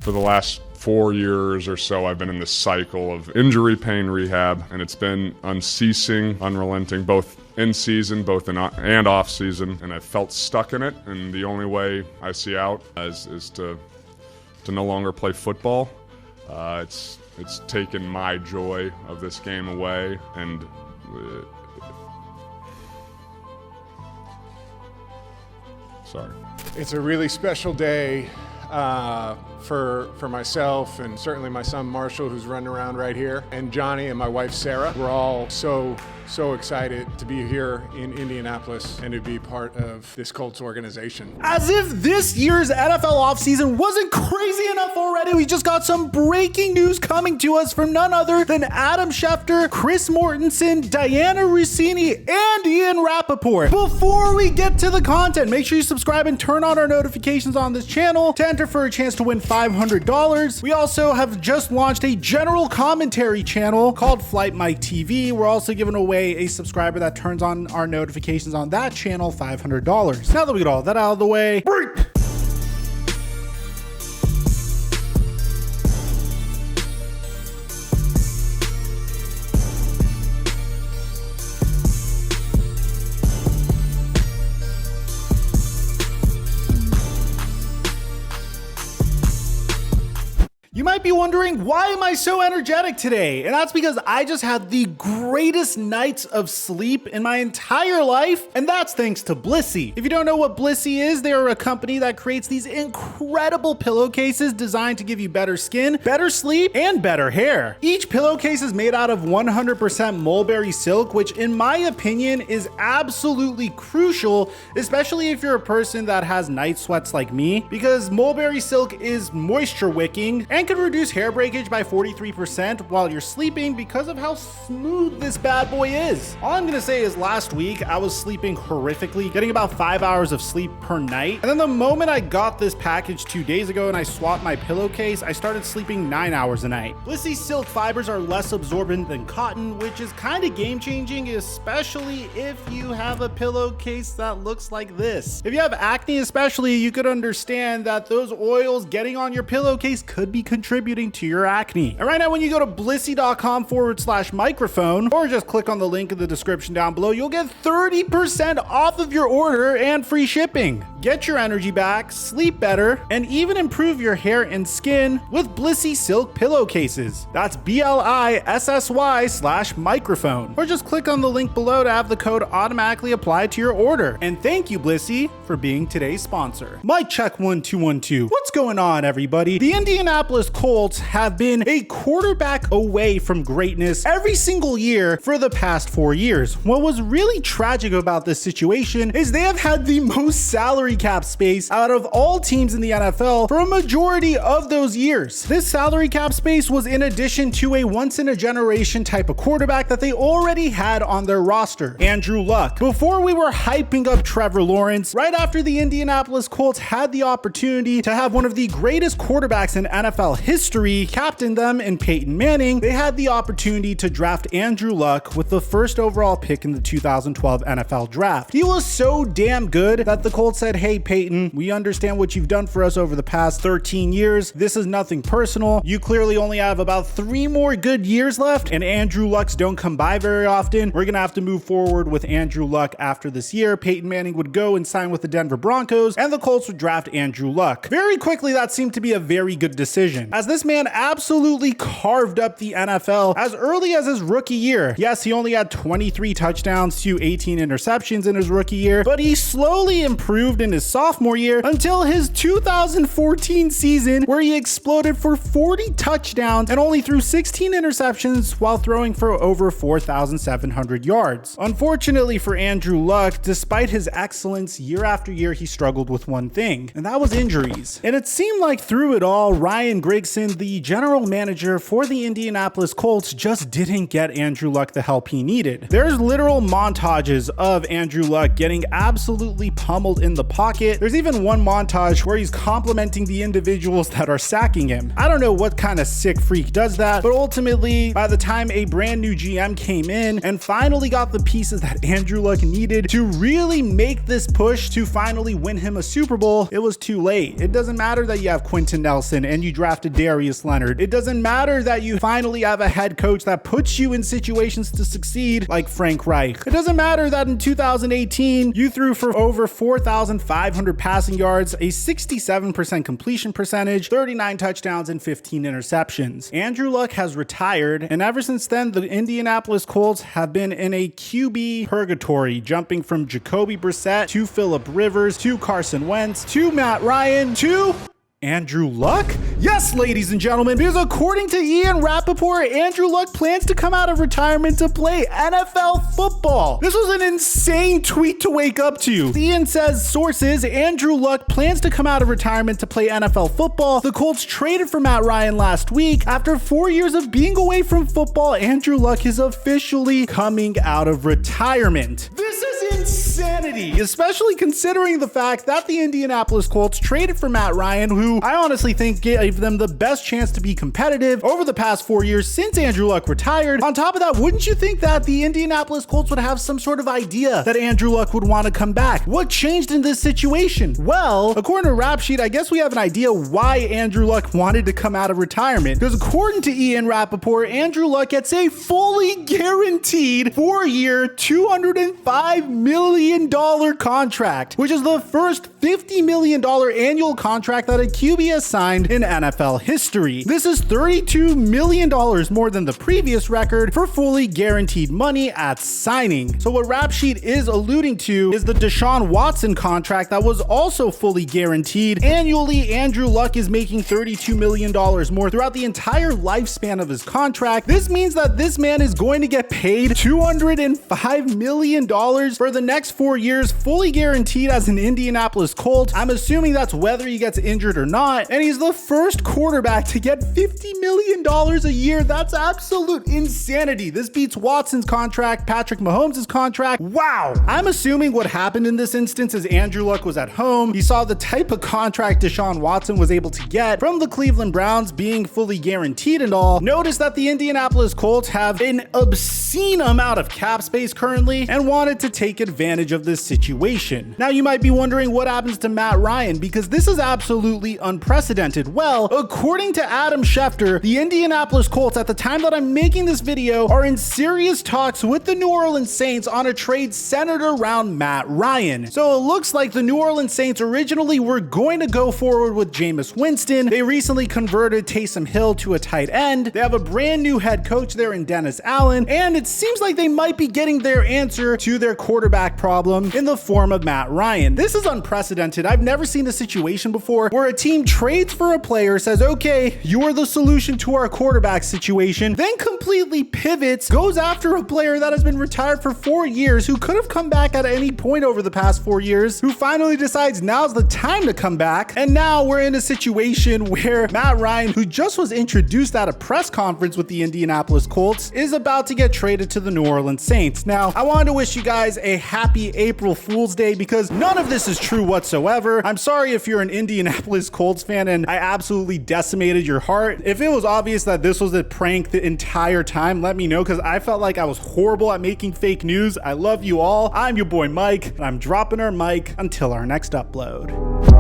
For the last 4 years or so, I've been in this cycle of injury pain rehab, and it's been unceasing, unrelenting, both in season, and off season, and I've felt stuck in it. And the only way I see out is to no longer play football. It's taken my joy of this game away, and sorry. It's a really special day for myself and certainly my son Marshall, who's running around right here, and Johnny and my wife Sarah. We're all so excited to be here in Indianapolis and to be part of this Colts organization. As if this year's NFL offseason wasn't crazy enough already, we just got some breaking news coming to us from none other than Adam Schefter, Chris Mortensen, Diana Rossini, and Ian Rappaport. Before we get to the content, make sure you subscribe and turn on our notifications on this channel to enter for a chance to win $500. We also have just launched a general commentary channel called Flight Mike TV. We're also giving away a subscriber that turns on our notifications on that channel $500. Now that we get all that out of the way, break! You might be wondering, why am I so energetic today? And that's because I just had the greatest nights of sleep in my entire life, and that's thanks to Blissy. If you don't know what Blissy is, they are a company that creates these incredible pillowcases designed to give you better skin, better sleep, and better hair. Each pillowcase is made out of 100% mulberry silk, which in my opinion is absolutely crucial, especially if you're a person that has night sweats like me, because mulberry silk is moisture wicking and can reduce hair breakage by 43% while you're sleeping because of how smooth this bad boy is. All I'm gonna say is last week I was sleeping horrifically, getting about 5 hours of sleep per night. And then the moment I got this package 2 days ago and I swapped my pillowcase, I started sleeping 9 hours a night. Blissy silk fibers are less absorbent than cotton, which is kind of game changing, especially if you have a pillowcase that looks like this. If you have acne especially, you could understand that those oils getting on your pillowcase could be contributing to your acne. And right now, when you go to blissy.com/microphone, or just click on the link in the description down below, you'll get 30% off of your order and free shipping. Get your energy back, sleep better, and even improve your hair and skin with Blissy silk pillowcases. That's BLISSY/microphone. Or just click on the link below to have the code automatically applied to your order. And thank you, Blissy, for being today's sponsor. Mic check 1 2 1 2. What's going on, everybody? The Indianapolis Colts have been a quarterback away from greatness every single year for the past 4 years. What was really tragic about this situation is they have had the most salary cap space out of all teams in the NFL for a majority of those years. This salary cap space was in addition to a once-in-a-generation type of quarterback that they already had on their roster, Andrew Luck. Before we were hyping up Trevor Lawrence, right after the Indianapolis Colts had the opportunity to have one of the greatest quarterbacks in NFL history captain them in Peyton Manning, they had the opportunity to draft Andrew Luck with the first overall pick in the 2012 NFL draft. He was so damn good that the Colts said, "Hey Peyton, we understand what you've done for us over the past 13 years. This is nothing personal. You clearly only have about 3 more good years left, and Andrew Lucks don't come by very often. We're gonna have to move forward with Andrew Luck after this year." Peyton Manning would go and sign with the Denver Broncos, and the Colts would draft Andrew Luck. Very quickly, that seemed to be a very good decision, as this man absolutely carved up the NFL as early as his rookie year. Yes, he only had 23 touchdowns to 18 interceptions in his rookie year, but he slowly improved in his sophomore year until his 2014 season, where he exploded for 40 touchdowns and only threw 16 interceptions while throwing for over 4,700 yards. Unfortunately for Andrew Luck, despite his excellence year after year, he struggled with one thing, and that was injuries. And it seemed like through it all, Ryan Grigson, the general manager for the Indianapolis Colts, just didn't get Andrew Luck the help he needed. There's literal montages of Andrew Luck getting absolutely pummeled in the pocket. There's even one montage where he's complimenting the individuals that are sacking him. I don't know what kind of sick freak does that, but ultimately, by the time a brand new GM came in and finally got the pieces that Andrew Luck needed to really make this push to finally win him a Super Bowl, it was too late. It doesn't matter that you have Quentin Nelson and you drafted Darius Leonard. It doesn't matter that you finally have a head coach that puts you in situations to succeed like Frank Reich. It doesn't matter that in 2018, you threw for over 4,500 passing yards, a 67% completion percentage, 39 touchdowns, and 15 interceptions. Andrew Luck has retired, and ever since then, the Indianapolis Colts have been in a QB purgatory, jumping from Jacoby Brissett to Phillip Rivers to Carson Wentz to Matt Ryan to Andrew Luck? Yes, ladies and gentlemen, because according to Ian Rappaport, Andrew Luck plans to come out of retirement to play NFL football. This was an insane tweet to wake up to. Ian says, sources, Andrew Luck plans to come out of retirement to play NFL football. The Colts traded for Matt Ryan last week. After 4 years of being away from football, Andrew Luck is officially coming out of retirement. This is insanity, especially considering the fact that the Indianapolis Colts traded for Matt Ryan, who I honestly think gave them the best chance to be competitive over the past 4 years since Andrew Luck retired. On top of that, wouldn't you think that the Indianapolis Colts would have some sort of idea that Andrew Luck would want to come back? What changed in this situation? Well, according to Rap Sheet, I guess we have an idea why Andrew Luck wanted to come out of retirement. Because according to Ian Rappaport, Andrew Luck gets a fully guaranteed 4-year, $205 million contract, which is the first $50 million annual contract that a QB has signed in NFL history. This is $32 million more than the previous record for fully guaranteed money at signing. So what Rap Sheet is alluding to is the Deshaun Watson contract that was also fully guaranteed. Annually, Andrew Luck is making $32 million more throughout the entire lifespan of his contract. This means that this man is going to get paid $205 million for the next 4 years, fully guaranteed as an Indianapolis Colt. I'm assuming that's whether he gets injured or not, and he's the first quarterback to get $50 million a year. That's absolute insanity. This beats Watson's contract, Patrick Mahomes' contract. Wow. I'm assuming what happened in this instance is Andrew Luck was at home. He saw the type of contract Deshaun Watson was able to get from the Cleveland Browns being fully guaranteed and all. Notice that the Indianapolis Colts have an obscene amount of cap space currently and wanted to take advantage of this situation. Now you might be wondering what happens to Matt Ryan, because this is absolutely unprecedented. Well, according to Adam Schefter, the Indianapolis Colts at the time that I'm making this video are in serious talks with the New Orleans Saints on a trade centered around Matt Ryan. So it looks like the New Orleans Saints originally were going to go forward with Jameis Winston. They recently converted Taysom Hill to a tight end. They have a brand new head coach there in Dennis Allen, and it seems like they might be getting their answer to their quarterback problem in the form of Matt Ryan. This is unprecedented. I've never seen a situation before where a team trades for a player, says, okay, you are the solution to our quarterback situation, then completely pivots, goes after a player that has been retired for 4 years, who could have come back at any point over the past 4 years, who finally decides now's the time to come back. And now we're in a situation where Matt Ryan, who just was introduced at a press conference with the Indianapolis Colts, is about to get traded to the New Orleans Saints. Now, I wanted to wish you guys a happy April Fool's Day, because none of this is true whatsoever. I'm sorry if you're an Indianapolis Colts fan and I absolutely decimated your heart. If it was obvious that this was a prank the entire time, let me know, because I felt like I was horrible at making fake news. I love you all. I'm your boy Mike, and I'm dropping our mic until our next upload.